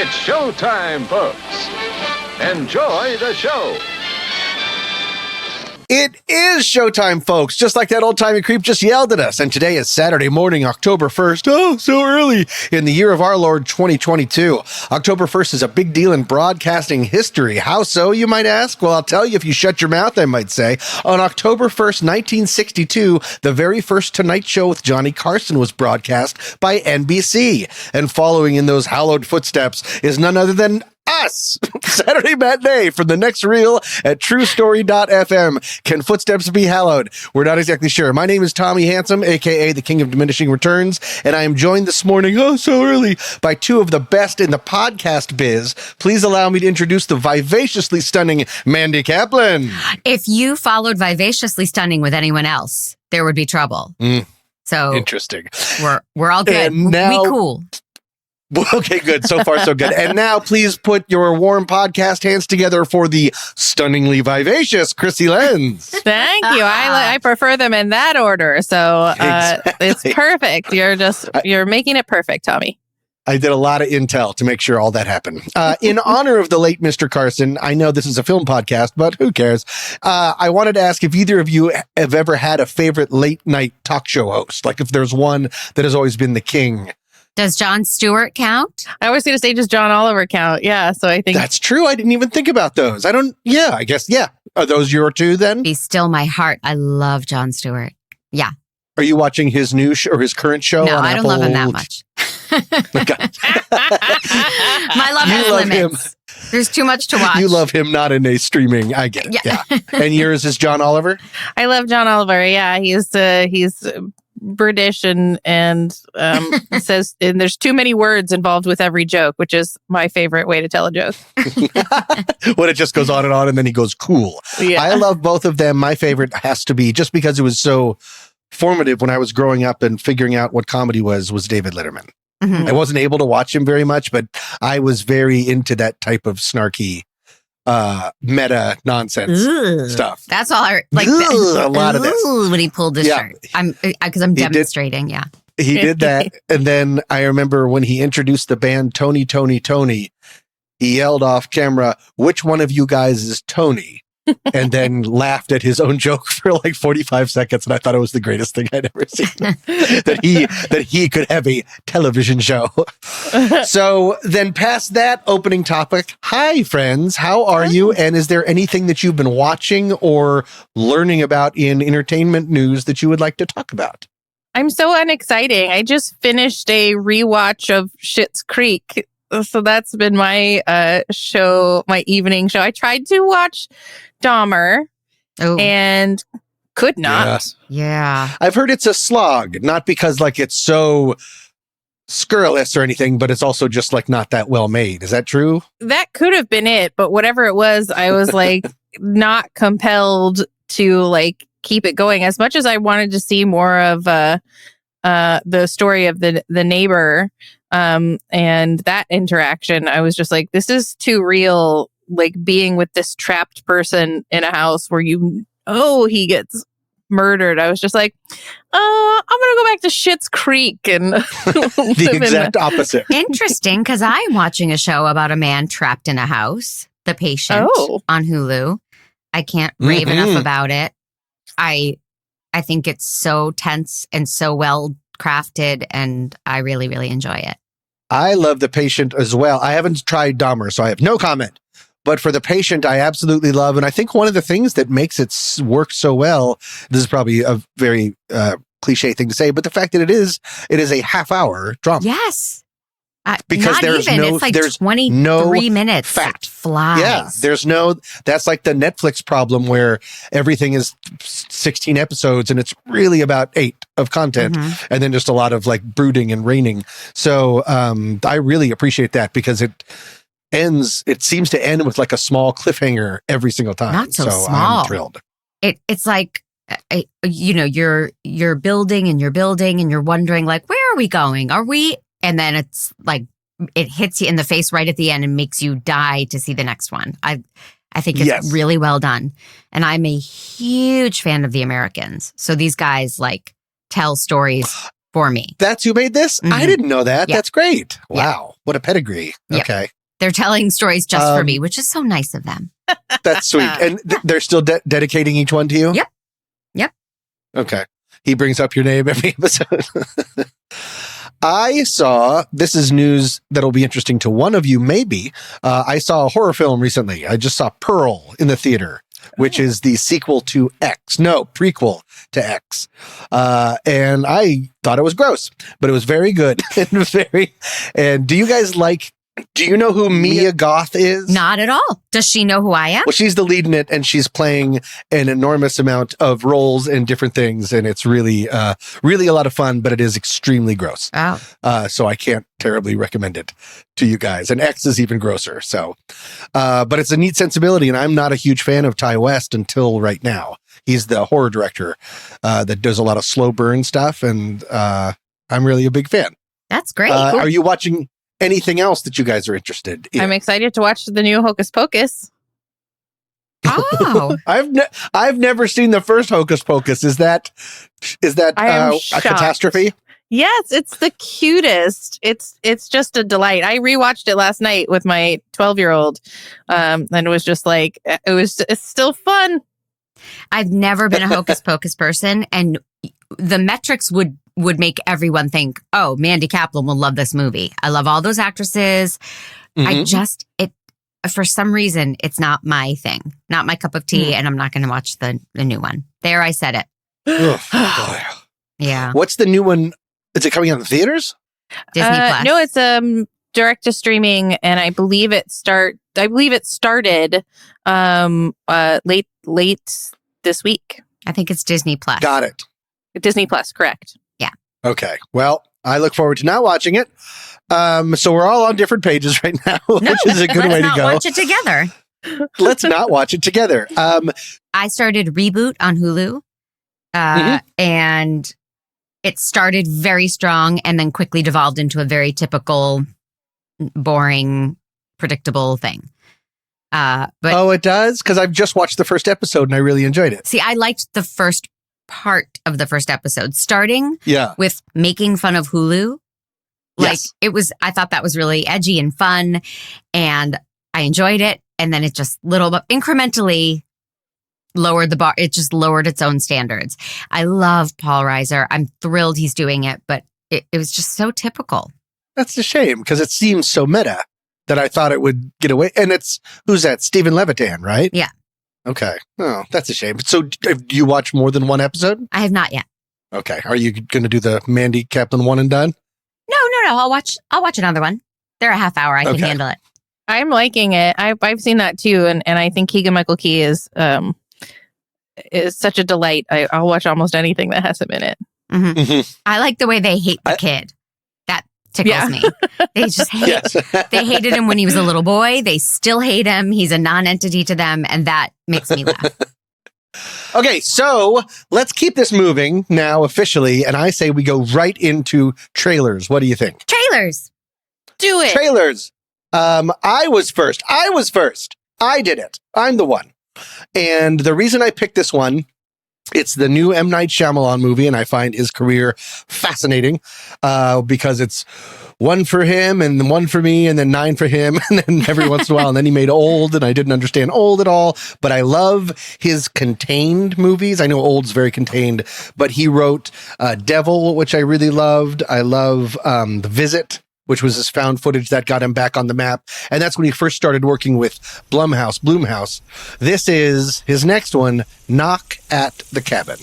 It's showtime, folks. Enjoy the show. It is showtime, folks, just like that old-timey creep just yelled at us. And today is Saturday morning, October 1st. Oh, so early in the year of our Lord 2022. October 1st is a big deal in broadcasting history. How so, you might ask? Well, I'll tell you if you shut your mouth, I might say. On October 1st, 1962, the very first Tonight Show with Johnny Carson was broadcast by NBC. And following in those hallowed footsteps is none other than us, Saturday Matinee from the next reel at truestory.fm. Can footsteps be hallowed? We're not exactly sure. My name is Tommy Handsome, aka the King of Diminishing Returns, and I am joined this morning, oh so early, by two of the best in the podcast biz. Please allow me to introduce the vivaciously stunning Mandy Kaplan. If you followed vivaciously stunning with anyone else, there would be trouble. So interesting. We're all good. And now, we cool. Okay, good. So far, so good. And now, please put your warm podcast hands together for the stunningly vivacious Krissy Lenz. Thank you. I prefer them in that order. So Exactly. It's perfect. You're making it perfect, Tommy. I did a lot of intel to make sure all that happened. In honor of the late Mr. Carson, I know this is a film podcast, but who cares? I wanted to ask if either of you have ever had a favorite late night talk show host, like if there's one that has always been the king. Does Jon Stewart count? I was going to say, does John Oliver count? Yeah. So I think That's true. I didn't even think about those. I guess, yeah. Are those your two then? Be Still My Heart. I love Jon Stewart. Yeah. Are you watching his new show or his current show? No, on I don't Apple? love him that much. My love has limits. There's too much to watch. You love him not in a streaming. I get it. Yeah. And yours is John Oliver? I love John Oliver. Yeah. He's British and says, and there's too many words involved with every joke, which is my favorite way to tell a joke. When it just goes on and then he goes, cool. Yeah. I love both of them. My favorite has to be, just because it was so formative when I was growing up and figuring out what comedy was David Letterman. Mhm. I wasn't able to watch him very much, but I was very into that type of snarky meta nonsense stuff. That's all I like. A lot of this. When he pulled the shirt, because I'm demonstrating. Yeah, He did that. And then I remember when he introduced the band Tony, he yelled off camera, "Which one of you guys is Tony?" And then laughed at his own joke for like 45 seconds. And I thought it was the greatest thing I'd ever seen. that he could have a television show. So then past that opening topic, hi friends, how are you? And is there anything that you've been watching or learning about in entertainment news that you would like to talk about? I'm so unexciting. I just finished a rewatch of Schitt's Creek. So that's been my show, my evening show. I tried to watch Dahmer and could not. Yes. yeah. I've heard it's a slog, not because like it's so scurrilous or anything, but it's also just like not that well made. Is that true? That could have been it, but whatever it was, I was like not compelled to like keep it going as much as I wanted to see more of the story of the neighbor. And that interaction, I was just like, this is too real. Like being with this trapped person in a house where he gets murdered. I was just like, I'm gonna go back to Schitt's Creek and The exact opposite. Interesting, because I'm watching a show about a man trapped in a house, The Patient, on Hulu. I can't rave enough about it. I think it's so tense and so well crafted, and I really, really enjoy it. I love The Patient as well. I haven't tried Dahmer, so I have no comment. But for The Patient, I absolutely love. And I think one of the things that makes it work so well, this is probably a very cliche thing to say, but the fact that it is a half-hour drama. Yes. Because not there's even. no, It's like there's 23 minutes. fact. It flies. Yeah, that's like the Netflix problem where everything is 16 episodes and it's really about 8 of content and then just a lot of like brooding and raining. So I really appreciate that because it seems to end with like a small cliffhanger every single time. Not so small. I'm thrilled. It's like, you're building and you're wondering like, where are we going? And then it's like, it hits you in the face right at the end and makes you die to see the next one. I think it's really well done. And I'm a huge fan of The Americans. So these guys like tell stories for me. That's who made this? I didn't know that. Yep. That's great. Wow. Yep. What a pedigree. Yep. Okay. They're telling stories just for me, which is so nice of them. That's sweet. And they're still dedicating each one to you? Yep. Okay. He brings up your name every episode. I saw, this is news that'll be interesting to one of you, maybe. I saw a horror film recently. I just saw Pearl in the theater, which is the sequel to X. No, prequel to X. And I thought it was gross, but it was very good. And do you guys do you know who Mia Goth is? Not at all. Does she know who I am? Well, she's the lead in it, and she's playing an enormous amount of roles and different things, and it's really, really a lot of fun, but it is extremely gross. Oh. So I can't terribly recommend it to you guys. And X is even grosser. So, but it's a neat sensibility, and I'm not a huge fan of Ty West until right now. He's the horror director that does a lot of slow burn stuff, and I'm really a big fan. That's great. Are you watching anything else that you guys are interested in? I'm excited to watch the new Hocus Pocus. Oh, I've never seen the first Hocus Pocus. Is that a catastrophe? Yes, it's the cutest. It's just a delight. I rewatched it last night with my 12-year-old, and it was just like it's still fun. I've never been a Hocus Pocus person, and the metrics would make everyone think, oh, Mandy Kaplan will love this movie. I love all those actresses. For some reason, it's not my thing, not my cup of tea, and I'm not going to watch the new one. There, I said it. Yeah. What's the new one? Is it coming out in theaters? Disney Plus. No, it's direct to streaming, and I believe it started late this week. I think it's Disney Plus. Got it. Disney Plus, correct. Yeah. Okay. Well, I look forward to not watching it. So we're all on different pages right now, which is a good way to go. Let's not watch it together. Let's not watch it together. I started Reboot on Hulu, and it started very strong and then quickly devolved into a very typical, boring, predictable thing. But it does? Because I've just watched the first episode and I really enjoyed it. See, I liked the first part of the first episode, starting with making fun of Hulu. I thought that was really edgy and fun, and I enjoyed it. And then it just incrementally lowered the bar. It just lowered its own standards. I love Paul Reiser. I'm thrilled he's doing it, but it was just so typical. That's a shame because it seems so meta that I thought it would get away. And who's that? Stephen Levitan, right? Yeah. Okay. Oh, that's a shame. So do you watch more than one episode? I have not yet. Okay. Are you going to do the Mandy Kaplan one and done? No. I'll watch another one. They're a half hour. I can handle it. I'm liking it. I've seen that too. And I think Keegan-Michael Key is such a delight. I'll watch almost anything that has him in it. Mm-hmm. Mm-hmm. I like the way they hate the kid. That tickles me. They just hate. They hated him when he was a little boy. They still hate him. He's a non-entity to them, and that makes me laugh. Okay, so let's keep this moving now officially, and I say we go right into trailers. What do you think? Trailers. Do it. Trailers. I was first. I did it. I'm the one. And the reason I picked this one, it's the new M. Night Shyamalan movie, and I find his career fascinating because it's one for him and one for me and then 9 for him and then every once in a while. And then he made Old, and I didn't understand Old at all, but I love his contained movies. I know Old's very contained, but he wrote Devil, which I really loved. I love The Visit, which was his found footage that got him back on the map. And that's when he first started working with Blumhouse. This is his next one, Knock at the Cabin.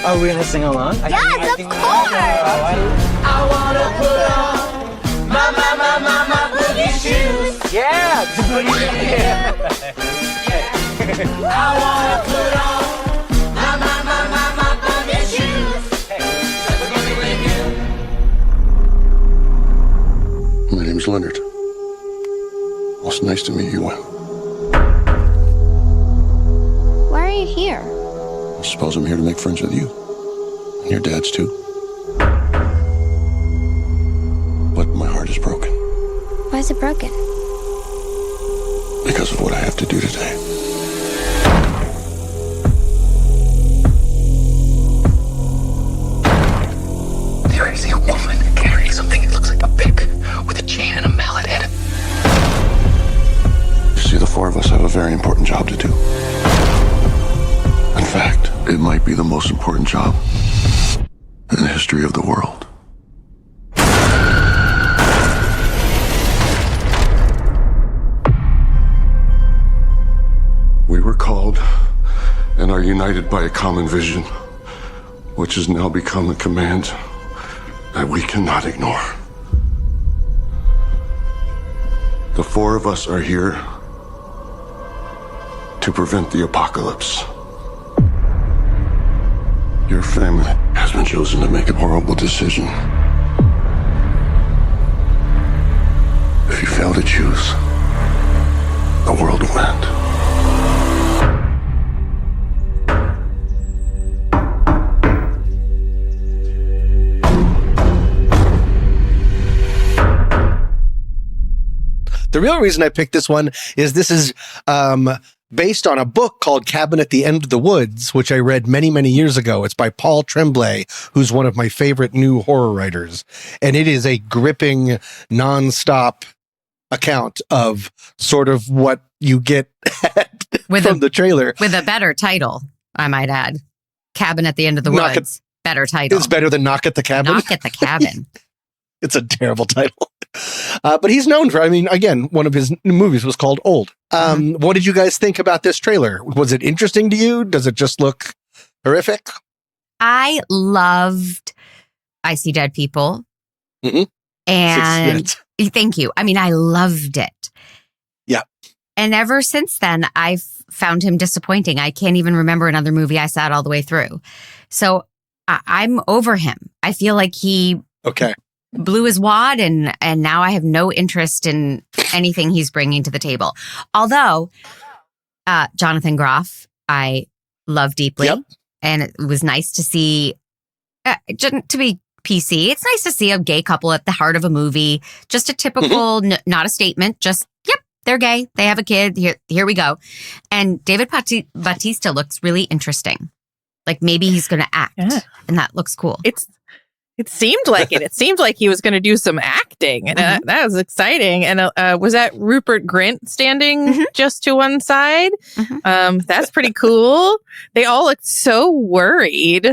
Are we gonna sing along? Yes, of course! I wanna put on my boogie shoes. Yeah, I wanna put on my boogie shoes. My name's Leonard. Well, it's nice to meet you, Wen. Why are you here? I suppose I'm here to make friends with you. And your dad's too. But my heart is broken. Why is it broken? Because of what I have to do today. important job in the history of the world. We were called and are united by a common vision, which has now become a command that we cannot ignore. The four of us are here to prevent the apocalypse. Your family has been chosen to make a horrible decision. If you fail to choose, the world will end. The real reason I picked this one is this is based on a book called Cabin at the End of the Woods, which I read many, many years ago. It's by Paul Tremblay, who's one of my favorite new horror writers. And it is a gripping, nonstop account of sort of what you get from the trailer. With a better title, I might add. Cabin at the End of the Woods. Better title. It's better than Knock at the Cabin. Knock at the Cabin. It's a terrible title. But he's known for, I mean, again, one of his movies was called Old. What did you guys think about this trailer? Was it interesting to you? Does it just look horrific? I loved I See Dead People. Mm-hmm. And thank you. I mean, I loved it. Yeah. And ever since then, I've found him disappointing. I can't even remember another movie I sat all the way through. So I'm over him. I feel like he blew his wad, and now I have no interest in anything he's bringing to the table. Although Jonathan Groff, I love deeply, and it was nice to see. To be PC, it's nice to see a gay couple at the heart of a movie. Just a typical, not a statement. Just they're gay. They have a kid. Here we go. And David Bautista looks really interesting. Like maybe he's going to act, and that looks cool. It seemed like it. It seemed like he was going to do some acting, and that was exciting. And was that Rupert Grint standing just to one side? That's pretty cool. They all looked so worried.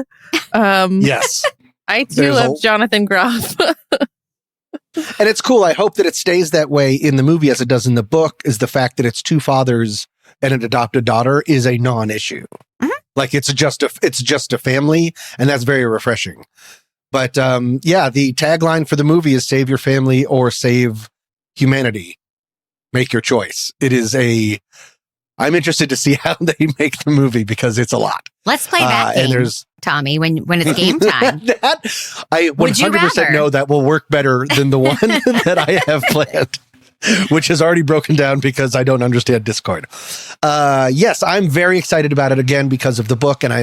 Yes. I too love Jonathan Groff. And it's cool. I hope that it stays that way in the movie as it does in the book, is the fact that it's two fathers and an adopted daughter is a non-issue. Like it's just a family, and that's very refreshing. But the tagline for the movie is save your family or save humanity. Make your choice. I'm interested to see how they make the movie because it's a lot. Let's play that game, and there's, Tommy, when it's game time. I 100% know that will work better than the one that I have planned, which is already broken down because I don't understand Discord. Yes, I'm very excited about it again because of the book, and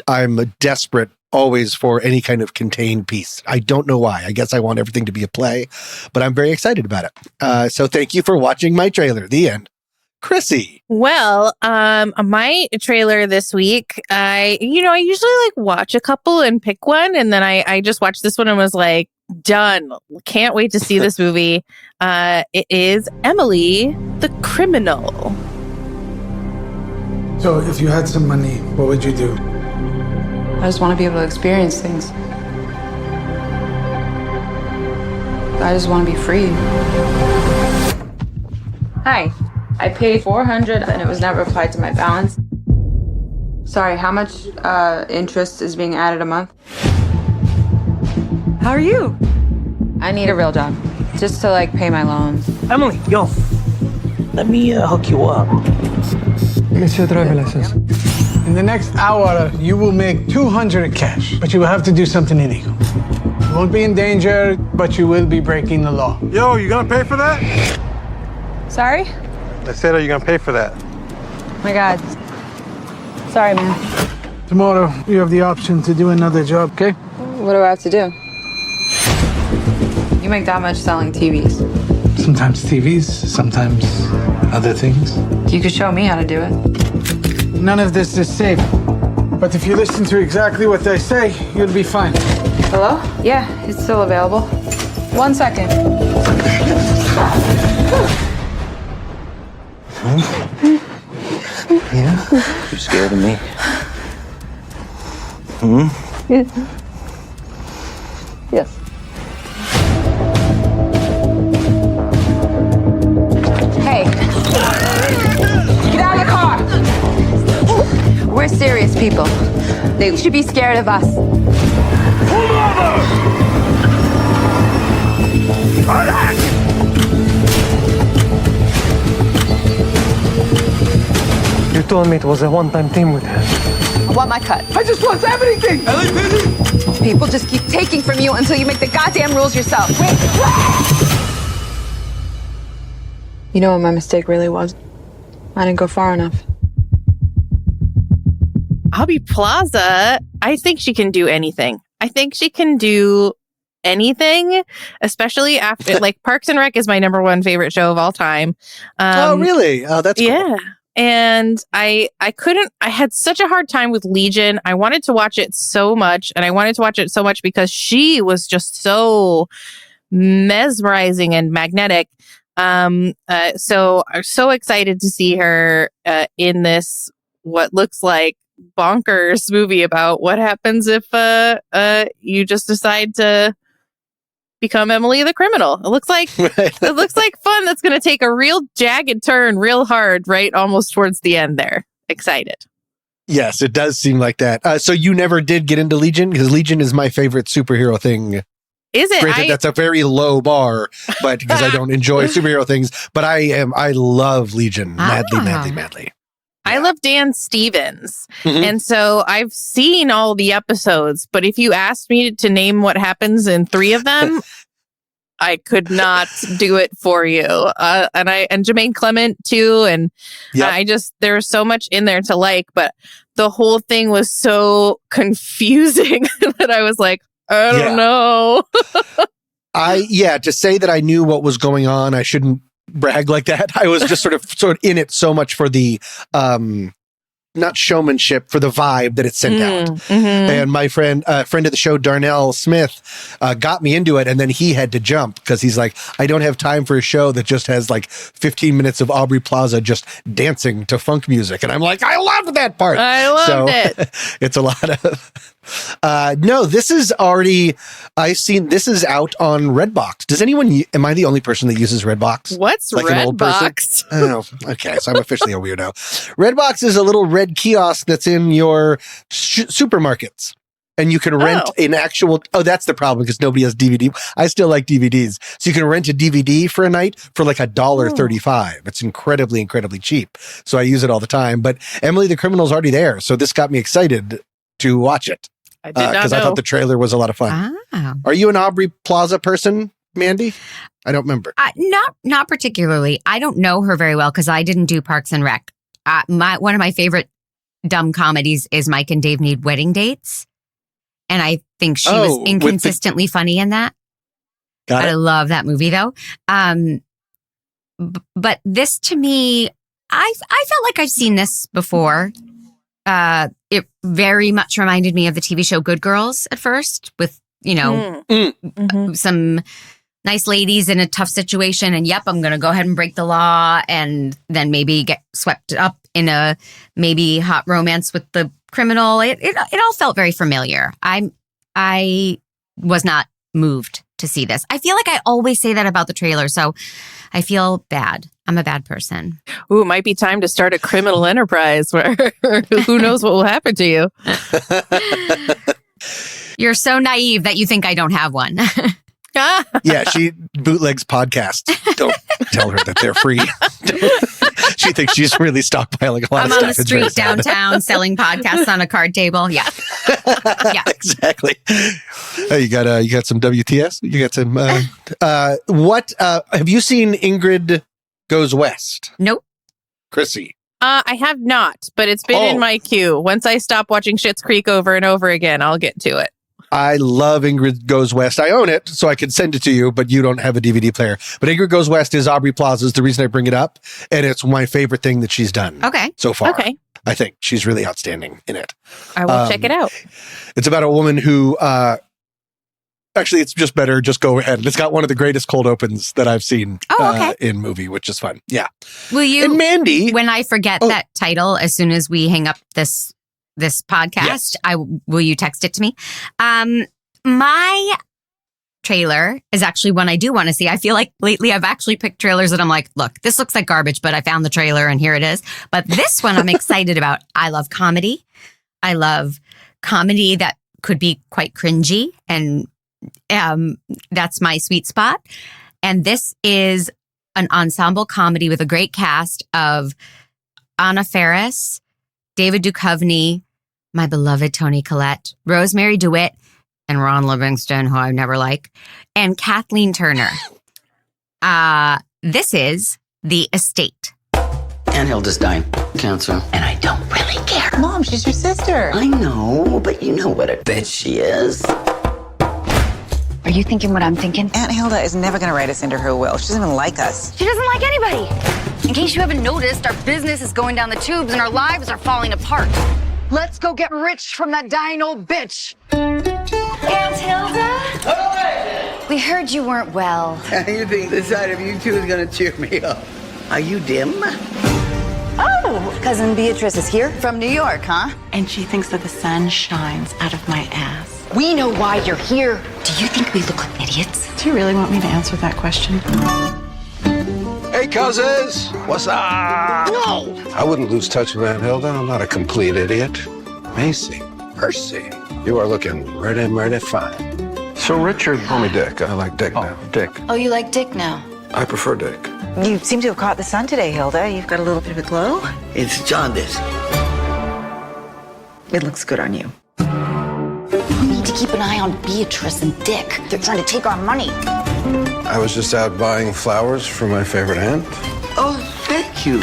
I'm desperate always for any kind of contained piece. I don't know why. I guess I want everything to be a play, but I'm very excited about it. So thank you for watching my trailer. The end. Krissy. Well, my trailer this week, I usually like watch a couple and pick one, and then I just watched this one and was like, done. Can't wait to see this movie. It is Emily the Criminal. So if you had some money, what would you do? I just want to be able to experience things. I just want to be free. Hi. I paid $400 and it was never applied to my balance. Sorry, how much interest is being added a month? How are you? I need a real job, just to pay my loans. Emily, yo, let me hook you up. Monsieur driver license. In the next hour, you will make 200 cash, but you will have to do something illegal. You won't be in danger, but you will be breaking the law. Yo, you gonna pay for that? Sorry? I said, are you gonna pay for that? My God. Sorry, man. Tomorrow, you have the option to do another job, okay? What do I have to do? You make that much selling TVs. Sometimes TVs, sometimes other things. You could show me how to do it. None of this is safe. But if you listen to exactly what they say, you'll be fine. Hello? Yeah, it's still available. 1 second. Yeah? You scared of me? Yes. Hey, get out of the car. We're serious people. They should be scared of us. Pull over! You told me it was a one-time thing with her. I want my cut. I just want everything! People just keep taking from you until you make the goddamn rules yourself. Wait. You know what my mistake really was? I didn't go far enough. Aubrey Plaza, I think she can do anything. I think she can do anything, especially after, like, Parks and Rec is my number one favorite show of all time. Oh, really? Oh, that's cool. Yeah. And I had such a hard time with Legion. I wanted to watch it so much, and I wanted to watch it so much because she was just so mesmerizing and magnetic. So I'm so excited to see her in this, what looks like bonkers movie about what happens if you just decide to become Emily the criminal. It looks like it looks like fun. That's going to take a real jagged turn, real hard, right? Almost towards the end there. Excited. Yes, it does seem like that. So you never did get into Legion? Because Legion is my favorite superhero thing. Is it? Granted, that's a very low bar, but because I don't enjoy superhero things, but I love Legion madly. I love Dan Stevens. And so I've seen all the episodes, but if you asked me to name what happens in 3 of them, I could not do it for you. And Jermaine Clement too. And there's so much in there to like, but the whole thing was so confusing that I was like, I don't know. To say that I knew what was going on, I shouldn't brag like that. I was just sort of in it so much for the not showmanship, for the vibe that it sent out. And my friend of the show, Darnell Smith, got me into it, and then he had to jump because he's like, I don't have time for a show that just has like 15 minutes of Aubrey Plaza just dancing to funk music. And I'm like, I loved that part. I loved it. It's a lot of no, this is already, this is out on Redbox. Does anyone, am I the only person that uses Redbox? What's like Redbox? Oh, okay. So I'm officially a weirdo. Redbox is a little red kiosk that's in your supermarkets. And you can rent an actual, that's the problem because nobody has DVD. I still like DVDs. So you can rent a DVD for a night for like $1.35. It's incredibly, incredibly cheap. So I use it all the time. But Emily the Criminal's already there. So this got me excited to watch it. I did not know. Because I thought the trailer was a lot of fun. Oh. Are you an Aubrey Plaza person, Mandy? I don't remember. Not particularly. I don't know her very well because I didn't do Parks and Rec. One of my favorite dumb comedies is Mike and Dave Need Wedding Dates. And I think she was inconsistently funny in that. I love that movie though. But this to me, I felt like I've seen this before. It very much reminded me of the TV show Good Girls at first with, some nice ladies in a tough situation. And I'm going to go ahead and break the law and then maybe get swept up in a maybe hot romance with the criminal. It all felt very familiar. I was not moved to see this. I feel like I always say that about the trailer, so I feel bad. I'm a bad person. Ooh, it might be time to start a criminal enterprise where who knows what will happen to you. You're so naive that you think I don't have one. Yeah, she bootlegs podcasts. Don't tell her that they're free. She thinks she's really stockpiling a lot of stuff. I'm on the street downtown selling podcasts on a card table. Yeah. Exactly. You got some WTS? You got some what have you seen Ingrid Goes West? Nope. Krissy. I have not, but it's been in my queue. Once I stop watching Schitt's Creek over and over again, I'll get to it. I love Ingrid Goes West. I own it, so I could send it to you, but you don't have a DVD player. But Ingrid Goes West is Aubrey Plaza's, the reason I bring it up, and it's my favorite thing that she's done so far. Okay. I think she's really outstanding in it. I will check it out. It's about a woman who, actually, it's just better. Just go ahead. It's got one of the greatest cold opens that I've seen in movie, which is fun. Yeah. Will you, and Mandy, when I forget that title, as soon as we hang up this this podcast, Yes. will you text it to me? My trailer is actually one I do want to see. I feel like lately I've actually picked trailers that I'm like, look, this looks like garbage, but I found the trailer and here it is. But this one I'm excited about. I love comedy. I love comedy that could be quite cringy, and that's my sweet spot. And this is an ensemble comedy with a great cast of Anna Faris, David Duchovny, my beloved Toni Collette, Rosemary DeWitt, and Ron Livingston, who I never like, and Kathleen Turner. This is The Estate. Aunt Hilda's dying. Cancer. And I don't really care. Mom, she's your sister. I know, but you know what a bitch she is. Are you thinking what I'm thinking? Aunt Hilda is never going to write us into her will. She doesn't even like us. She doesn't like anybody. In case you haven't noticed, our business is going down the tubes and our lives are falling apart. Let's go get rich from that dying old bitch. Aunt Hilda? We heard you weren't well. You think the sight of you two is gonna cheer me up? Are you dim? Oh, Cousin Beatrice is here from New York, huh? And she thinks that the sun shines out of my ass. We know why you're here. Do you think we look like idiots? Do you really want me to answer that question? Hey, cousins! What's up? No! I wouldn't lose touch with Aunt Hilda. I'm not a complete idiot. Macy, Percy, you are looking mighty fine. So Richard, call me Dick. I like Dick now. Dick. Oh, you like Dick now? I prefer Dick. You seem to have caught the sun today, Hilda. You've got a little bit of a glow. It's jaundice. It looks good on you. We need to keep an eye on Beatrice and Dick. They're trying to take our money. I was just out buying flowers for my favorite aunt. Oh, thank you.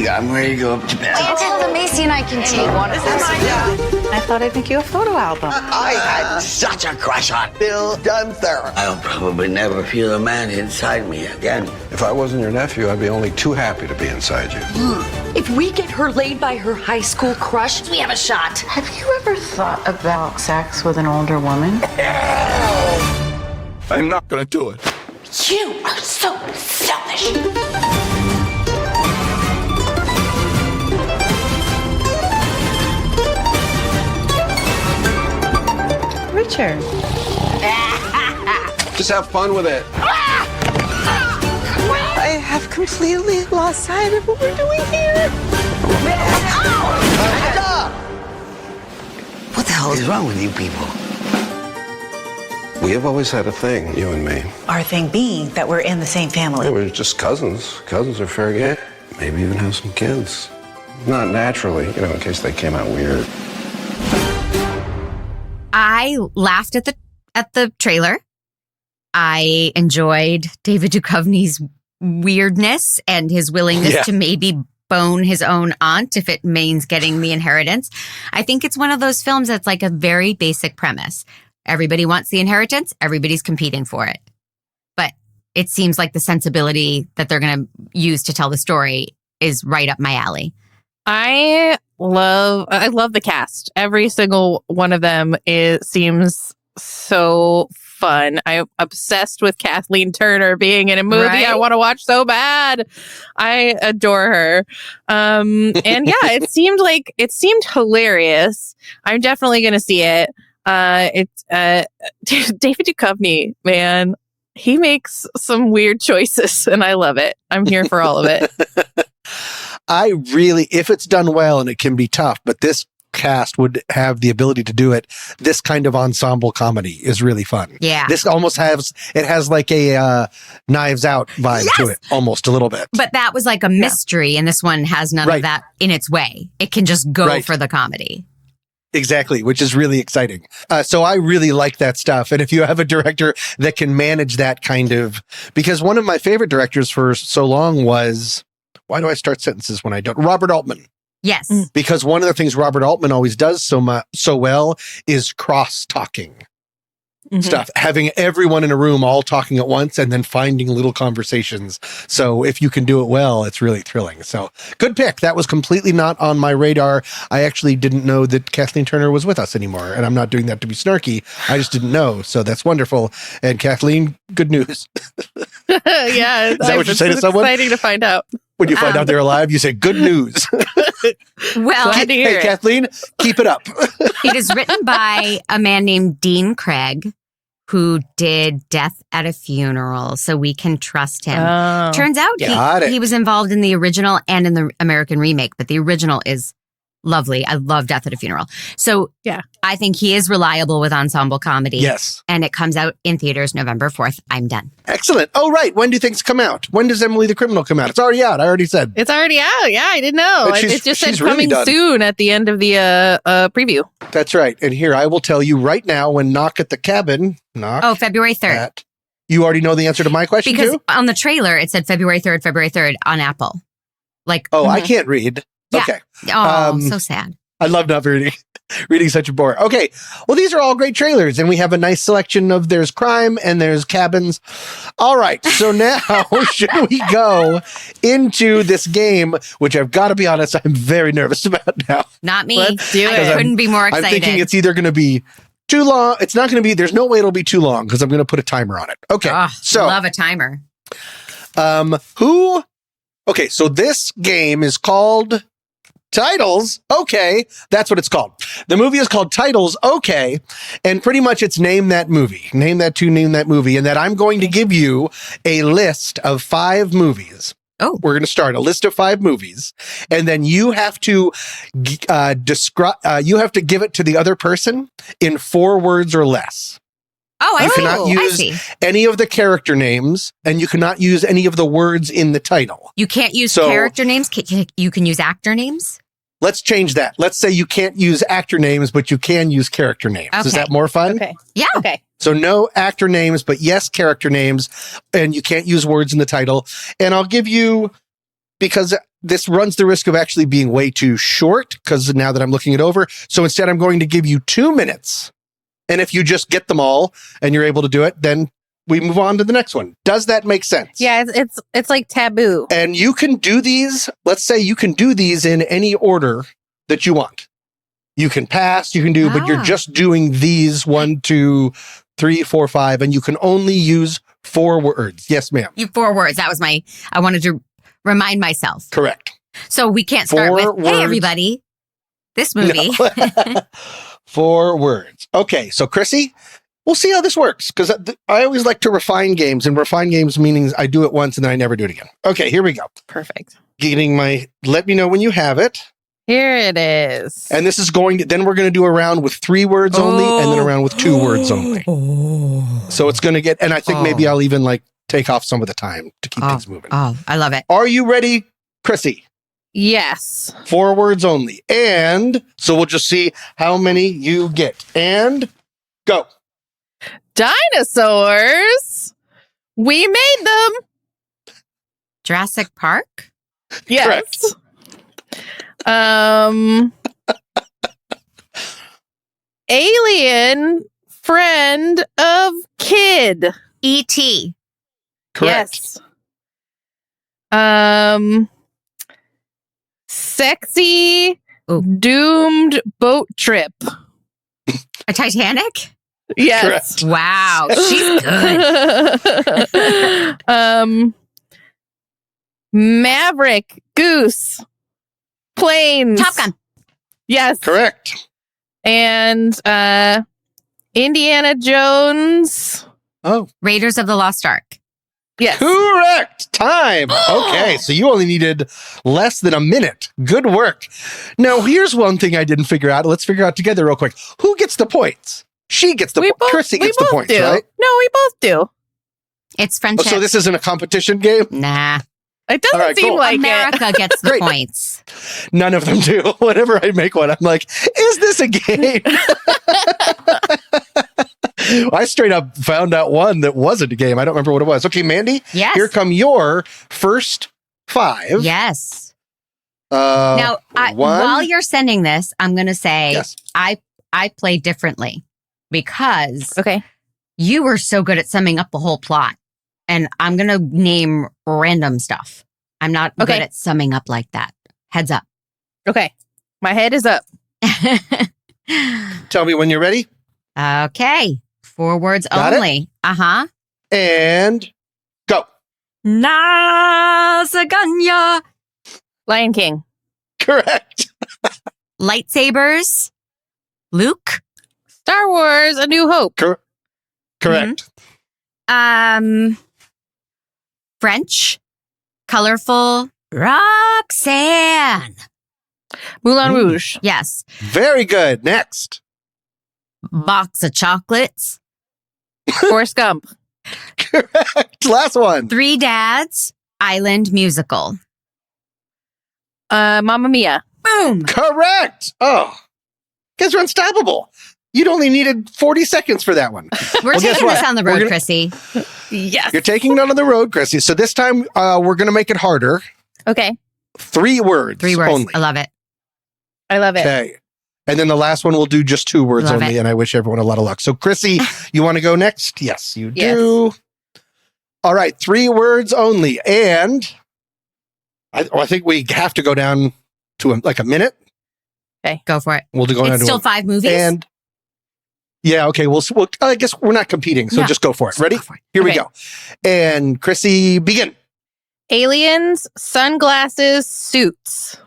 Yeah, I'm ready to go up to bed. Aunt Hilda, Macy and I can take one. This is my job. I thought I'd make you a photo album. I had such a crush on Bill Gunther. I'll probably never feel a man inside me again. If I wasn't your nephew, I'd be only too happy to be inside you. If we get her laid by her high school crush, we have a shot. Have you ever thought about sex with an older woman? I'm not gonna do it. You are so selfish. Richard. Just have fun with it. I have completely lost sight of what we're doing here. What the hell is wrong with you people? We have always had a thing, you and me. Our thing being that we're in the same family. We're just cousins. Cousins are fair game. Maybe even have some kids. Not naturally, in case they came out weird. I laughed at the trailer. I enjoyed David Duchovny's weirdness and his willingness to maybe bone his own aunt if it means getting the inheritance. I think it's one of those films that's like a very basic premise. Everybody wants the inheritance. Everybody's competing for it. But it seems like the sensibility that they're going to use to tell the story is right up my alley. I love the cast. Every single one of them seems so fun. I'm obsessed with Kathleen Turner being in a movie I want to watch so bad. I adore her. And yeah, it seemed hilarious. I'm definitely going to see it. It's David Duchovny, man. He makes some weird choices and I love it. I'm here for all of it. If it's done well, and it can be tough, but this cast would have the ability to do it. This kind of ensemble comedy is really fun. Yeah. This almost has like a Knives Out vibe to it, almost a little bit. But that was like a mystery, and this one has none of that in its way. It can just go for the comedy. Exactly, which is really exciting. So I really like that stuff. And if you have a director that can manage that kind of, because one of my favorite directors for so long was, why do I start sentences when I don't? Robert Altman. Yes. Because one of the things Robert Altman always does so well is cross-talking stuff, having everyone in a room all talking at once and then finding little conversations. So if you can do it well, it's really thrilling. So good pick. That was completely not on my radar. I actually didn't know that Kathleen Turner was with us anymore. And I'm not doing that to be snarky. I just didn't know. So that's wonderful. And Kathleen, good news. Yeah. Is that what you're saying to someone? Exciting to find out. When you find out they're alive, you say, good news. Well, hey, Kathleen, keep it up. It is written by a man named Dean Craig, who did Death at a Funeral, so we can trust him. Turns out he was involved in the original and in the American remake, but the original is lovely. I love Death at a Funeral. So I think he is reliable with ensemble comedy. Yes. And it comes out in theaters November 4th. I'm done. Excellent. Oh, right. When do things come out? When does Emily the Criminal come out? It's already out. I already said. It's already out. Yeah, I didn't know. It just said coming soon at the end of the preview. That's right. And here, I will tell you right now when Knock at the Cabin. February 3rd. You already know the answer to my question, because too? on the trailer, it said February 3rd on Apple. I can't read. Yeah. Okay. Oh, so sad. I love not reading such a bore. Okay. Well, these are all great trailers, and we have a nice selection of there's crime and there's cabins. All right. So now should we go into this game, which I've got to be honest, I'm very nervous about now. Not me. Let's do it. I couldn't be more excited. I'm thinking it's either going to be too long. It's not going to be, there's no way it'll be too long because I'm going to put a timer on it. Okay. So love a timer. Okay. So this game is called Titles, okay. That's what it's called. The movie is called Titles, okay. And pretty much it's name that movie. Name that tune, name that movie. And that I'm going to give you a list of 5 movies. Oh. We're going to start a list of 5 movies. And then you have to describe, you have to give it to the other person in 4 words or less. Oh, You cannot use any of the character names, and you cannot use any of the words in the title. You can't use character names? You can use actor names? Let's change that. Let's say you can't use actor names, but you can use character names. Okay. Is that more fun? Okay. Yeah. Okay. So no actor names, but yes, character names, and you can't use words in the title. And I'll give you, because this runs the risk of actually being way too short, because now that I'm looking it over. So instead, I'm going to give you 2 minutes. And if you just get them all and you're able to do it, then we move on to the next one. Does that make sense? Yeah, it's like taboo. And you can do these. Let's say you can do these in any order that you want. You can pass, you can do, but you're just doing these 1, 2, 3, 4, 5, and you can only use 4 words. Yes, ma'am. 4 words. That was I wanted to remind myself. Correct. So we can't start 4 with, hey, everybody, this movie. No. 4 words. Okay, so Krissy, we'll see how this works, because I always like to refine games, and refine games means I do it once and then I never do it again. Okay, here we go. Perfect. Let me know when you have it. Here it is. And this is then we're going to do a round with 3 words only, and then a round with 2 words only. So it's going to get, and I think maybe I'll even take off some of the time to keep things moving. Oh, I love it. Are you ready, Krissy? Yes. 4 words only. And so we'll just see how many you get. And go. Dinosaurs. We made them. Jurassic Park? Yes. Alien friend of kid. E.T. Correct. Yes. Sexy doomed boat trip. A Titanic? Yes. Correct. Wow, she's good. Maverick, Goose, Planes. Top Gun. Yes. Correct. And Indiana Jones. Oh. Raiders of the Lost Ark. Yes. Correct. Time. Okay, so you only needed less than a minute. Good work. Now, here's one thing I didn't figure out. Let's figure out together real quick. Who gets the points? She gets the points. Krissy gets the points, right? No, we both do. It's friendship. So this isn't a competition game? Nah. It doesn't seem like America it. gets the points. None of them do. Whenever I make one, I'm like, is this a game? I straight up found out one that wasn't a game. I don't remember what it was. Okay, Mandy. Yes. Here come your first 5. Yes. Now, while you're sending this, I'm going to say I play differently because you were so good at summing up the whole plot. And I'm going to name random stuff. I'm not good at summing up like that. Heads up. Okay. My head is up. Tell me when you're ready. Okay. 4 words Got only. Uh-huh. And go. Nasaganya Lion King. Correct. Lightsabers. Luke. Star Wars: A New Hope. Correct. French. Colorful. Roxanne. Moulin Rouge. Yes. Very good. Next. Box of chocolates. Forrest Gump. Correct. Last one. Three Dads. Island musical. Mamma Mia. Boom. Correct. Oh, you guys are unstoppable. You'd only needed 40 seconds for that one. We're taking this on the road, Krissy. Yes. You're taking it on the road, Krissy. So this time we're going to make it harder. Okay. 3 words. 3 words. Only. I love it. I love it. Okay. And then the last one we'll do just 2 words Love only. it. And I wish everyone a lot of luck. So Krissy, you want to go next? Yes, you do. Yes. All right. 3 words only. And I think we have to go down to like a minute. Okay. Go for it. We'll go down It's to still 5 movies? And yeah, okay. We'll I guess we're not competing. So Yeah. just go for it. Ready? Here we Okay. go. And Krissy, begin. Aliens, sunglasses, suits.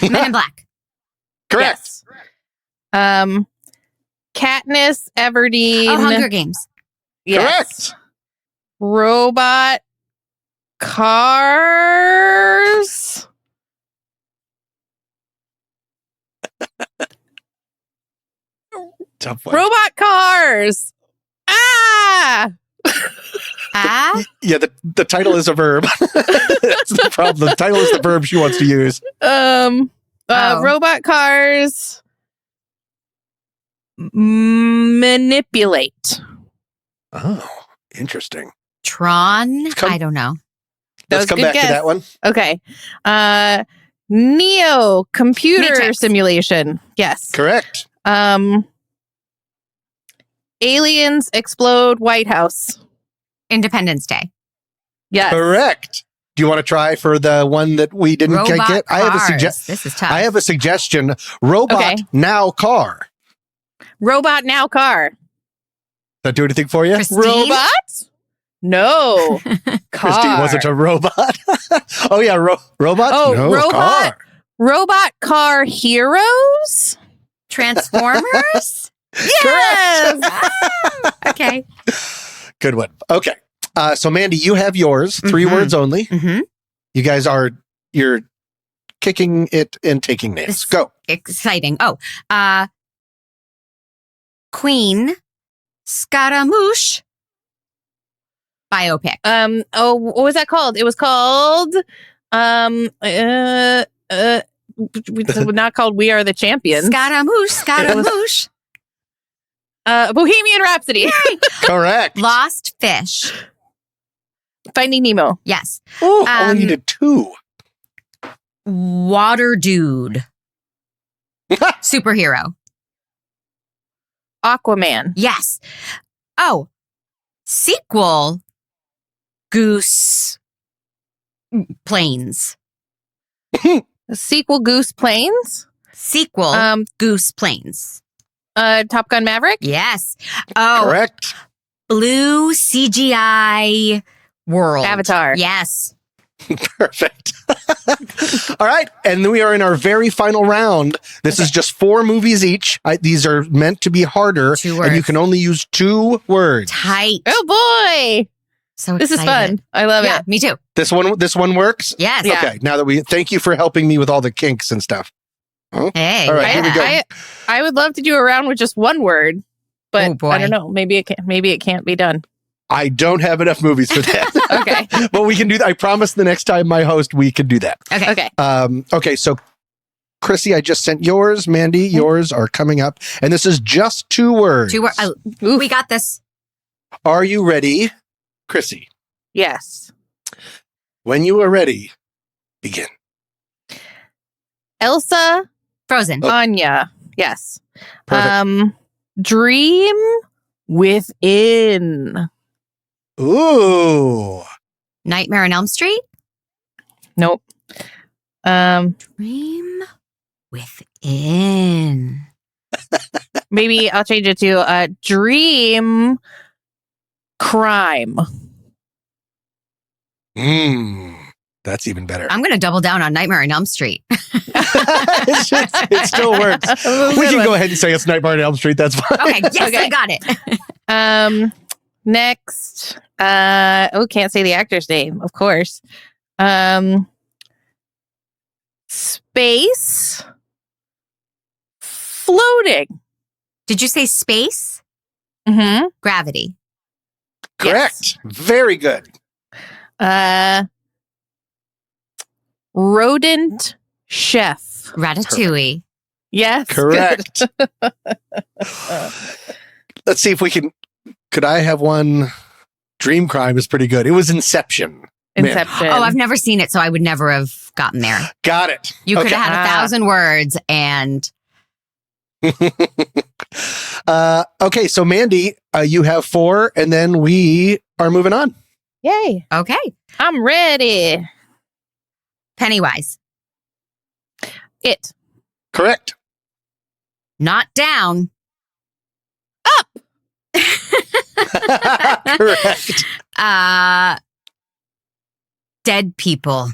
Men in Black. Correct. Yes. Katniss Everdeen. Oh, Hunger Games. Yes. Robot cars. Tough one. Robot cars. Ah. Yeah, the title is a verb. That's the problem. The title is the verb she wants to use. Robot cars manipulate. Oh, interesting. Tron. I don't know. Let's come back to that one. Okay. Neo computer Matrix. simulation. Yes. Correct. Aliens explode White House. Independence Day. Yes. Correct. Do you want to try for the one that we didn't Robot get? I have a cars. This is tough. I have a suggestion. Robot Okay. now car. Robot now car. Does that do anything for you? Christine? Robot? No. Car. Christine wasn't a robot. Oh yeah, robot. Oh, no, robot. car. Robot car heroes? Transformers. Yes. Okay. Good one. Okay. So Mandy, you have yours. 3 words only. Mm-hmm. You guys you're kicking it and taking names. Go. Exciting. Oh, Queen Scaramouche biopic. What was that called? It was called not called We Are the Champions. Scaramouche. Bohemian Rhapsody. Correct. Lost Fish. Finding Nemo. Yes. Oh, only needed 2. Water Dude. Superhero. Aquaman. Yes. Oh, sequel. Goose Planes. Sequel Goose Planes. Sequel. Goose Planes. Top Gun Maverick. Yes. Oh, Correct. Blue CGI World. Avatar. Yes. Perfect. All right. And then we are in our very final round. This is just 4 movies each. These are meant to be harder. 2 words. And you can only use 2 words. Tight. Oh boy. So This is excited. fun. I love Yeah, it. me too. This one works? Yes. Yeah. Okay. Now that thank you for helping me with all the kinks and stuff. Huh? Hey. All right, here we go. I would love to do a round with just 1 word, but Oh, boy. I don't know. Maybe it can't be done. I don't have enough movies for that. Okay. But we can do that. I promise the next time my host, we can do that. Okay. Okay. Okay, so Krissy, I just sent yours. Mandy, yours are coming up. And this is just 2 words. 2 words. Oh, we got this. Are you ready, Krissy? Yes. When you are ready, begin. Elsa. Frozen. Anya. Yes. Perfect. Dream Within. Ooh. Nightmare on Elm Street. Nope. Dream Within. Maybe I'll change it to Dream Crime. That's even better. I'm going to double down on Nightmare on Elm Street. It still works. We can go ahead and say it's Nightmare on Elm Street. That's fine. Okay, yes, I got it. Next. Can't say the actor's name, of course. Space. Floating. Did you say space? Mm-hmm. Gravity. Correct. Yes. Very good. Rodent chef. Ratatouille. Perfect. Yes. Correct. Let's see if we can. Could I have one? Dream Crime is pretty good. It was Inception. Inception. Oh, I've never seen it, so I would never have gotten there. Got it. You could have had 1,000 words and. Okay, so Mandy, you have 4, and then we are moving on. Yay. Okay. I'm ready. Pennywise. It. Correct. Not down. Up. Correct. Dead people.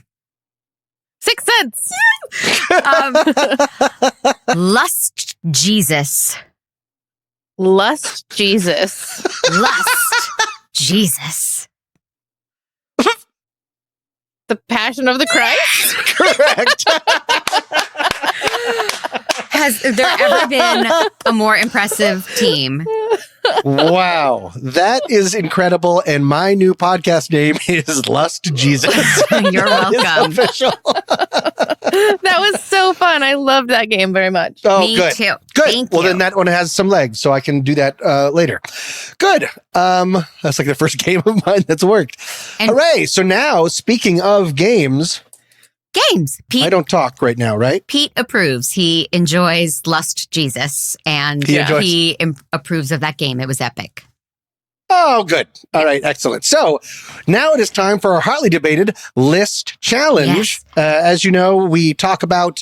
Sixth Sense. Lust Jesus. Lust Jesus. Lust Jesus. The Passion of the Christ. Correct. Has there ever been a more impressive team? Wow, that is incredible. And my new podcast name is Lust Jesus. You're welcome. Official. That was so fun. I loved that game very much. Oh, Me good. too. Good. Thank Well, you. then that one has some legs, so I can do that later. Good. That's like the first game of mine that's worked. Hooray! So now, speaking of games. Pete, I don't talk right now, right? Pete approves. He enjoys Lust Jesus, and he approves of that game. It was epic. Oh, good. All right. Excellent. So now it is time for our hotly debated list challenge. Yes. As you know, we talk about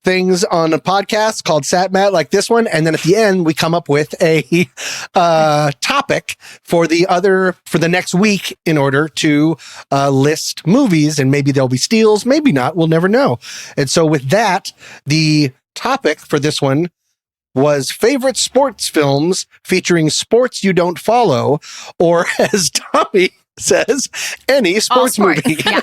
things on a podcast called SatMat, like this one. And then at the end, we come up with a topic for the next week in order to list movies. And maybe there'll be steals, maybe not. We'll never know. And so with that, the topic for this one was favorite sports films featuring sports you don't follow, or as Tommy says, any sports movie. Yeah.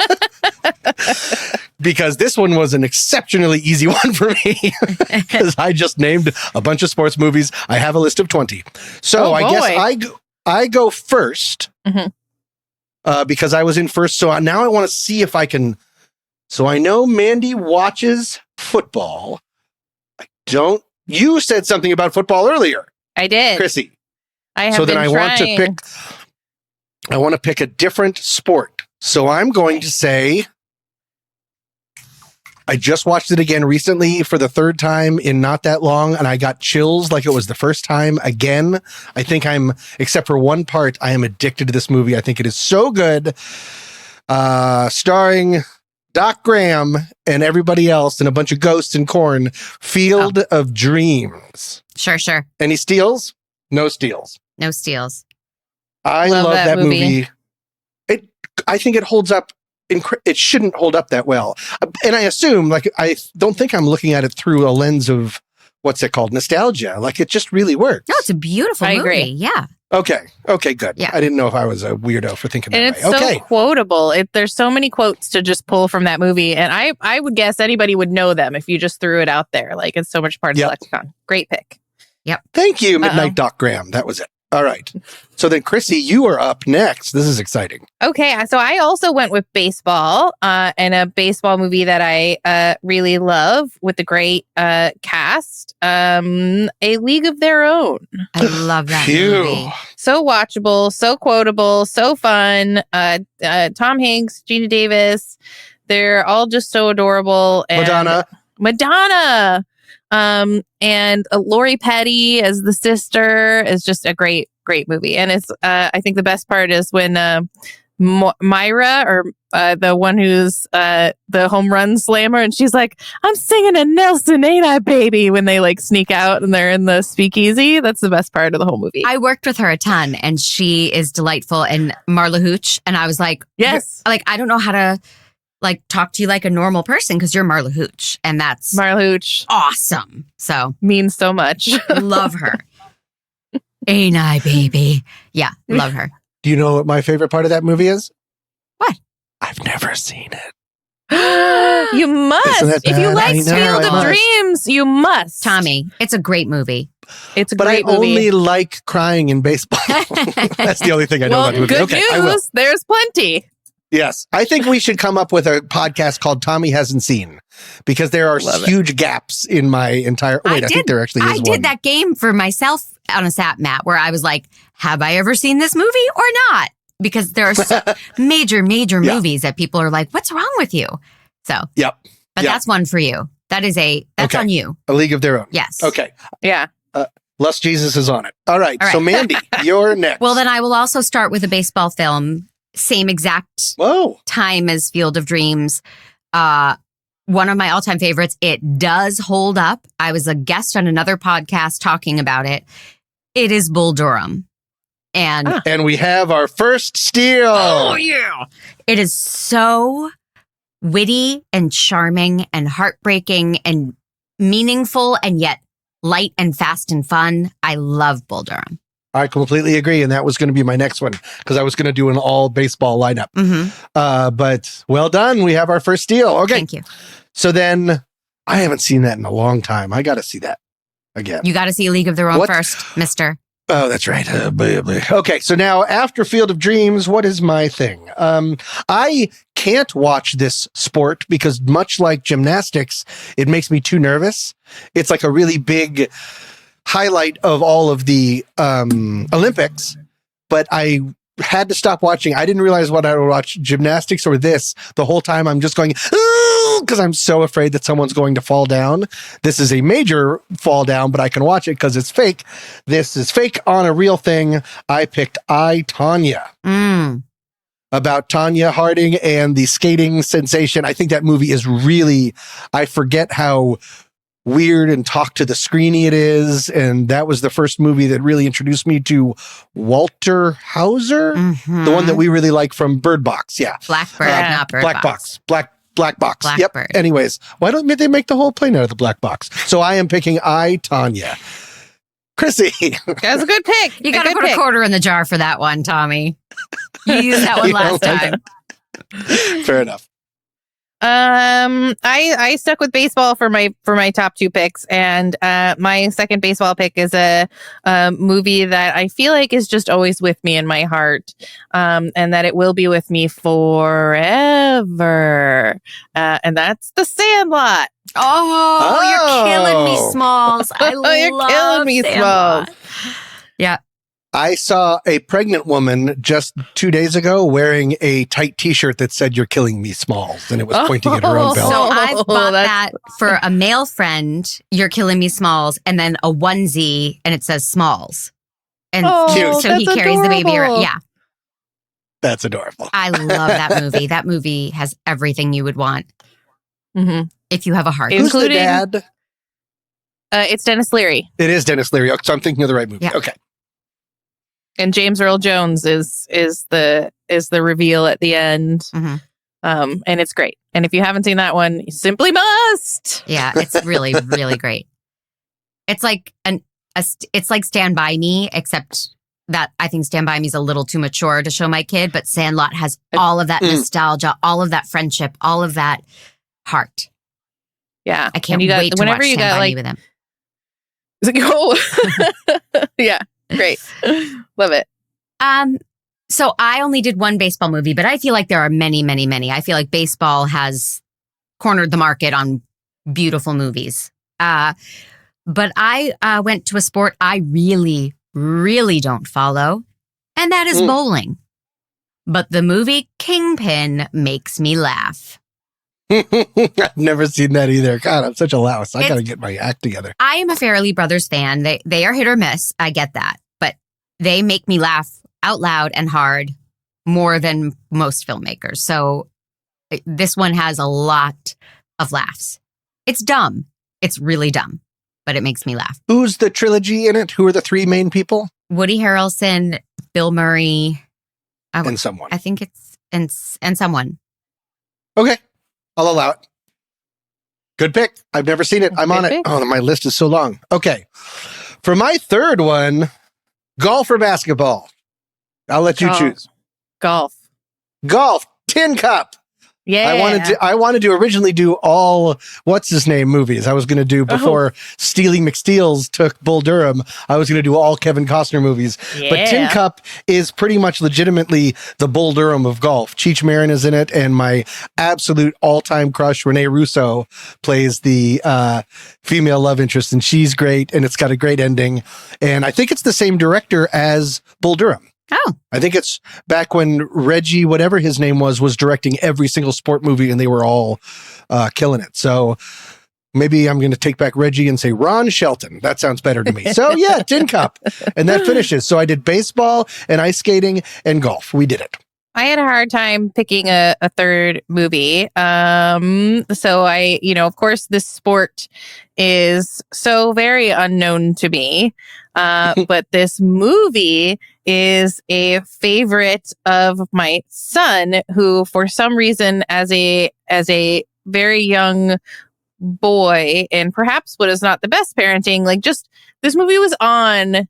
Because this one was an exceptionally easy one for me because I just named a bunch of sports movies. I have a list of 20. So I guess I go first because I was in first. So now I want to see if I can. So I know Mandy watches football. I don't. You said something about football earlier. I did. Krissy. I have been trying. I want to pick a different sport. So I'm going to say I just watched it again recently for the 3rd time in not that long, and I got chills like it was the first time again. I think except for one part, I am addicted to this movie. I think it is so good. Starring Doc Graham and everybody else and a bunch of ghosts and corn. Field of Dreams. Sure. Any steals? No steals. No steals. I love that movie. I think it holds up. It shouldn't hold up that well. And I assume, I don't think I'm looking at it through a lens of, what's it called? Nostalgia. It just really works. No, it's a beautiful movie. Agree. Yeah. Okay, good. Yeah. I didn't know if I was a weirdo for thinking that way. And it's so quotable. There's so many quotes to just pull from that movie. And I would guess anybody would know them if you just threw it out there. It's so much part of the lexicon. Great pick. Yep. Thank you, Midnight Doc Graham. That was it. All right. So then, Krissy, you are up next. This is exciting. Okay. So I also went with baseball and a baseball movie that I really love with the great cast, A League of Their Own. I love that movie. So watchable, so quotable, so fun. Tom Hanks, Gina Davis, they're all just so adorable. And Madonna. And Lori Petty as the sister is just a great movie. And it's, I think the best part is when, Myra, or the one who's the home run slammer, and she's like, I'm singing a Nelson, ain't I, baby, when they like sneak out and they're in the speakeasy. That's the best part of the whole movie. I worked with her a ton, and she is delightful. And Marla Hooch, and I was like, yes, like, I don't know how to like talk to you like a normal person because you're Marla Hooch, and that's Marla Hooch, awesome. So means so much. Love her. Ain't I, baby? Yeah, love her. Do you know what my favorite part of that movie is? What? I've never seen it. You must. If you like Field of must. Dreams, you must. Tommy, it's a great movie. It's a But great I movie. only like crying in baseball. That's the only thing I know about the movie. Good Okay, I will. news. There's plenty. Yes. I think we should come up with a podcast called Tommy Hasn't Seen, because there are huge gaps in my entire... I think there actually is one. I did that game for myself on a sat mat where I was like, have I ever seen this movie or not? Because there are major movies that people are like, what's wrong with you? So, but that's one for you. That's on you. A League of Their Own. Yes. Okay. Yeah. Lust Jesus is on it. All right. So Mandy, you're next. Well, then I will also start with a baseball film, same exact time as Field of Dreams. One of my all-time favorites. It does hold up. I was a guest on another podcast talking about it. It is Bull Durham. And we have our first steal. Oh, yeah. It is so witty and charming and heartbreaking and meaningful and yet light and fast and fun. I love Bull Durham. I completely agree. And that was going to be my next one because I was going to do an all baseball lineup. But well done. We have our first steal. Okay. Thank you. So then I haven't seen that in a long time. I got to see that again. You got to see League of Their Own first, mister. Oh, that's right. Okay, so now after Field of Dreams, what is my thing? I can't watch this sport because much like gymnastics, it makes me too nervous. It's like a really big highlight of all of the Olympics, but I had to stop watching. I didn't realize what I would watch, gymnastics or this. The whole time I'm just going, because I'm so afraid that someone's going to fall down. This is a major fall down, but I can watch it because it's fake. This is fake on a real thing. I picked I, Tonya. About Tonya Harding and the skating sensation. I think that movie is really, I forget how weird and talk to the screeny it is. And that was the first movie that really introduced me to Walter Hauser, the one that we really like from Bird Box. Yeah. Blackbird, not Bird Box. Black Box. Blackbird. Yep. Anyways, why don't they make the whole plane out of the black box? So I am picking I, Tonya. Krissy. That's a good pick. You got to put a quarter in the jar for that one, Tommy. You used that one last time. Fair enough. I stuck with baseball for my top two picks, and my second baseball pick is a movie that I feel like is just always with me in my heart, and that it will be with me forever, and that's The Sandlot. Oh, you're killing me, Smalls. You're killing me, Sandlot. Smalls. Yeah. I saw a pregnant woman just 2 days ago wearing a tight t-shirt that said, "You're killing me, Smalls," and it was pointing at her own belly. So I've bought that for a male friend, "You're killing me, Smalls," and then a onesie, and it says Smalls. And so he carries the baby around. Yeah. That's adorable. I love that movie. That movie has everything you would want. If you have a heart. Who's the dad? It's Dennis Leary. It is Dennis Leary. So I'm thinking of the right movie. Yeah. Okay. And James Earl Jones is the reveal at the end. And it's great. And if you haven't seen that one, you simply must. Yeah, it's really, really great. It's like it's like Stand By Me, except that I think Stand By Me is a little too mature to show my kid, but Sandlot has all of that nostalgia, all of that friendship, all of that heart. Yeah. I can't wait to watch Stand By Me with him. It's like, oh. Yeah. Great. Love it. So I only did one baseball movie, but I feel like there are many, many, many. I feel like baseball has cornered the market on beautiful movies. But I went to a sport I really, really don't follow, and that is bowling. But the movie Kingpin makes me laugh. I've never seen that either. God, I'm such a louse. I got to get my act together. I am a Farrelly Brothers fan. They are hit or miss. I get that. But they make me laugh out loud and hard more than most filmmakers. So this one has a lot of laughs. It's dumb. It's really dumb, but it makes me laugh. Who's the trilogy in it? Who are the three main people? Woody Harrelson, Bill Murray, and someone. I think it's and someone. Okay, I'll allow it. Good pick. I've never seen it. I'm on it. Oh, my list is so long. Okay, for my third one, golf or basketball? I'll let you choose. Golf. Tin Cup. Yeah. I wanted to originally do all what's his name movies. I was going to do before Steely McSteels took Bull Durham. I was going to do all Kevin Costner movies. Yeah. But Tin Cup is pretty much legitimately the Bull Durham of golf. Cheech Marin is in it, and my absolute all-time crush Renee Russo plays the female love interest, and she's great, and it's got a great ending. And I think it's the same director as Bull Durham. Oh. I think it's back when Reggie, whatever his name was directing every single sport movie, and they were all killing it. So maybe I'm going to take back Reggie and say Ron Shelton. That sounds better to me. So yeah, Tin Cup. And that finishes. So I did baseball and ice skating and golf. We did it. I had a hard time picking a third movie. So I, of course, this sport is so very unknown to me. But this movie is a favorite of my son, who for some reason as a very young boy, and perhaps what is not the best parenting, like just this movie was on.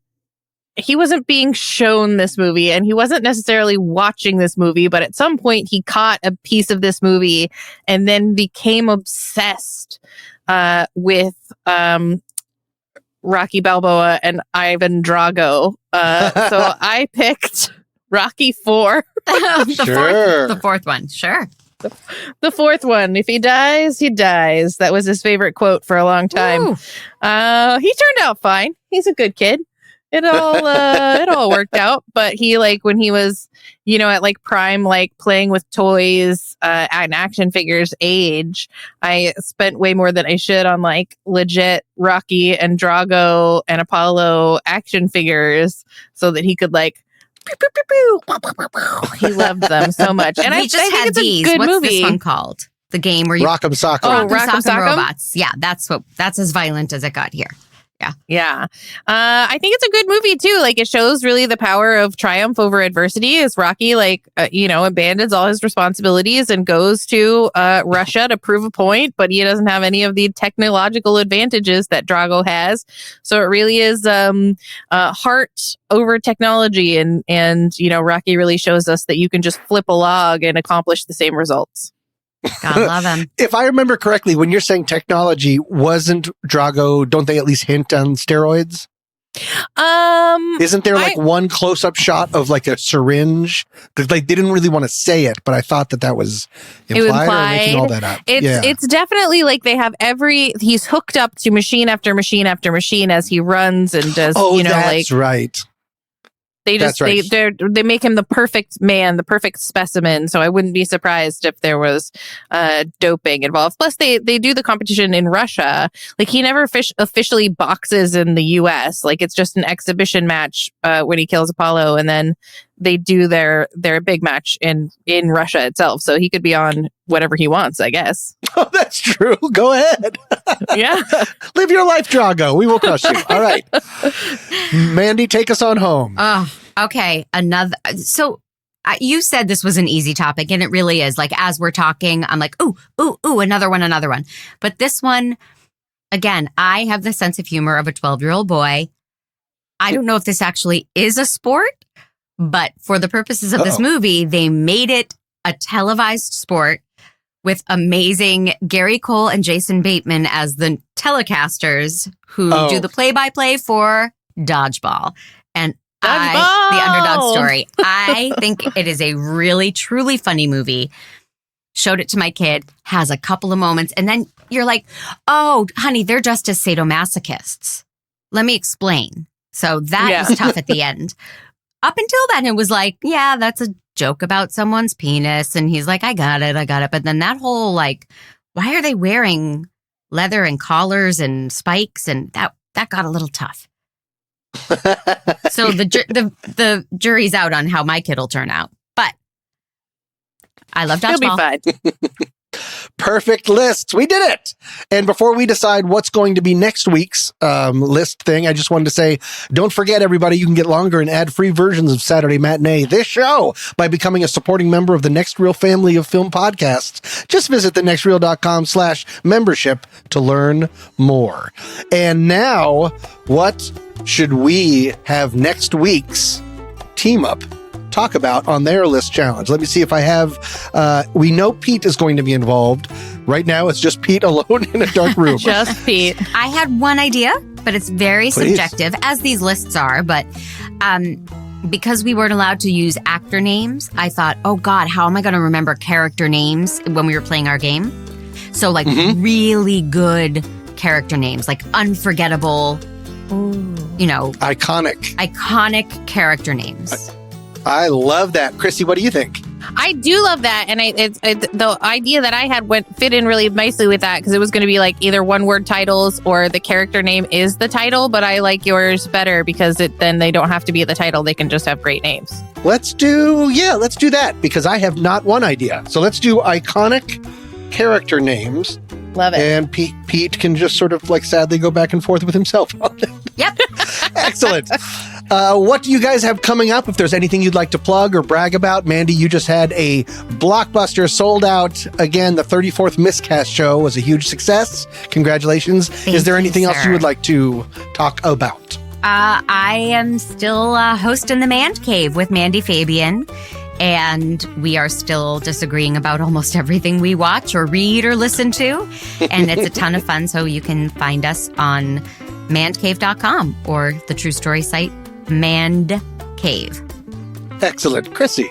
He wasn't being shown this movie and he wasn't necessarily watching this movie, but at some point he caught a piece of this movie and then became obsessed with Rocky Balboa and Ivan Drago. So I picked Rocky IV. The fourth one. Sure. The fourth one. If he dies, he dies. That was his favorite quote for a long time. He turned out fine. He's a good kid. It all worked out. But he, when he was, at prime, playing with toys and action figures age, I spent way more than I should on legit Rocky and Drago and Apollo action figures so that he could pew, pew, pew, pew. He loved them so much. And I think it's a good What's movie. This one called? The game where you Rock'em Sock'em. Oh, Rock'em Sock'em Robots. Yeah, that's as violent as it got here. Yeah. I think it's a good movie too. It shows really the power of triumph over adversity as Rocky, abandons all his responsibilities and goes to Russia to prove a point, but he doesn't have any of the technological advantages that Drago has. So it really is heart over technology. And Rocky really shows us that you can just flip a log and accomplish the same results. God love him. If I remember correctly, when you're saying technology, wasn't Drago, don't they at least hint on steroids? Isn't there one close-up shot of a syringe? Because they didn't really want to say it, but I thought that was implied. Or making all that up. It's definitely they have he's hooked up to machine after machine after machine as he runs and does. That's right. They just they make him the perfect man, the perfect specimen. So I wouldn't be surprised if there was doping involved. Plus, they do the competition in Russia. He never officially boxes in the U.S. It's just an exhibition match when he kills Apollo, and then they do their big match in Russia itself. So he could be on whatever he wants, I guess. Oh, that's true. Go ahead. Yeah. Live your life, Drago. We will crush you. All right. Mandy, take us on home. Oh, okay. So you said this was an easy topic, and it really is. As we're talking, I'm ooh, another one. But this one, again, I have the sense of humor of a 12-year-old boy. I don't know if this actually is a sport, but for the purposes of this movie, they made it a televised sport with amazing Gary Cole and Jason Bateman as the telecasters who do the play-by-play for Dodgeball. And the underdog story. I think it is a really, truly funny movie. Showed it to my kid, has a couple of moments, and then you're like, oh, honey, they're just as sadomasochists. Let me explain. So that is tough at the end. Up until then, it was that's a joke about someone's penis. And he's like, I got it. But then that whole, why are they wearing leather and collars and spikes? And that got a little tough. So the jury's out on how my kid will turn out. But I love dodgeball. It'll be fun. Perfect lists. We did it. And before we decide what's going to be next week's list thing, I just wanted to say, don't forget, everybody, you can get longer and ad-free versions of Saturday Matinee, this show, by becoming a supporting member of the Next Reel family of film podcasts. Just visit thenextreel.com/membership to learn more. And now, what should we have next week's team up talk about on their list challenge? Let me see if I have. We know Pete is going to be involved. Right now, it's just Pete alone in a dark room. Just Pete. I had one idea, but it's very subjective, as these lists are. But because we weren't allowed to use actor names, I thought, oh God, how am I going to remember character names when we were playing our game? So like really good character names, like unforgettable, iconic character names. I love that. Krissy, what do you think? I do love that. And the idea that I had fit in really nicely with that, because it was going to be like either one-word titles or the character name is the title. But I like yours better because then they don't have to be the title. They can just have great names. Let's do that, because I have not one idea. So let's do iconic character names. Love it. And Pete can just sort of like sadly go back and forth with himself on it. Yep. Excellent. What do you guys have coming up? If there's anything you'd like to plug or brag about, Mandy, you just had a blockbuster, sold out. Again, the 34th Miscast show was a huge success. Congratulations. Is there anything else you would like to talk about? I am still hosting the Man Cave with Mandy Fabian. And we are still disagreeing about almost everything we watch or read or listen to. And it's a ton of fun. So you can find us on mandcave.com or the true story site, Mand Cave. Excellent. Krissy.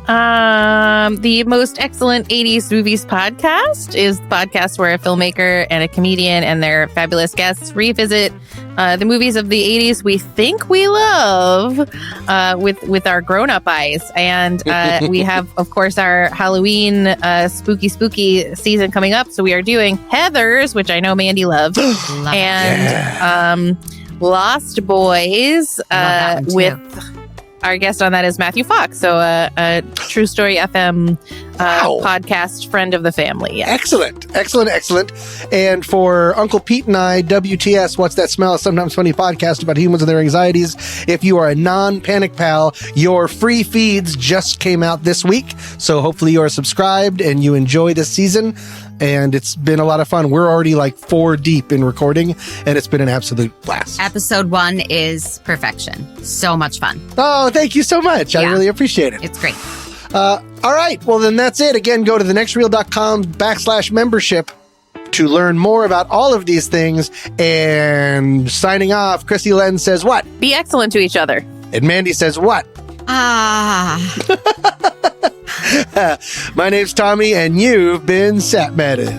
The most excellent 80s movies podcast is the podcast where a filmmaker and a comedian and their fabulous guests revisit the movies of the 80s we think we love with our grown-up eyes. And we have, of course, our Halloween spooky season coming up. So we are doing Heathers, which I know Mandy loves, and Lost Boys with... Our guest on that is Matthew Fox, so a True Story FM podcast friend of the family. Yes. Excellent. And for Uncle Pete and I, WTS, What's That Smell? A Sometimes Funny podcast about humans and their anxieties. If you are a non-panic pal, your free feeds just came out this week, so hopefully you are subscribed and you enjoy this season. And it's been a lot of fun. We're already like 4 deep in recording, and it's been an absolute blast. Episode 1 is perfection. So much fun. Oh, thank you so much. I really appreciate it. It's great. All right. Well, then that's it. Again, go to thenextreel.com/membership to learn more about all of these things. And signing off, Krissy Lenz says what? Be excellent to each other. And Mandy says what? My name's Tommy, and you've been Satmatted.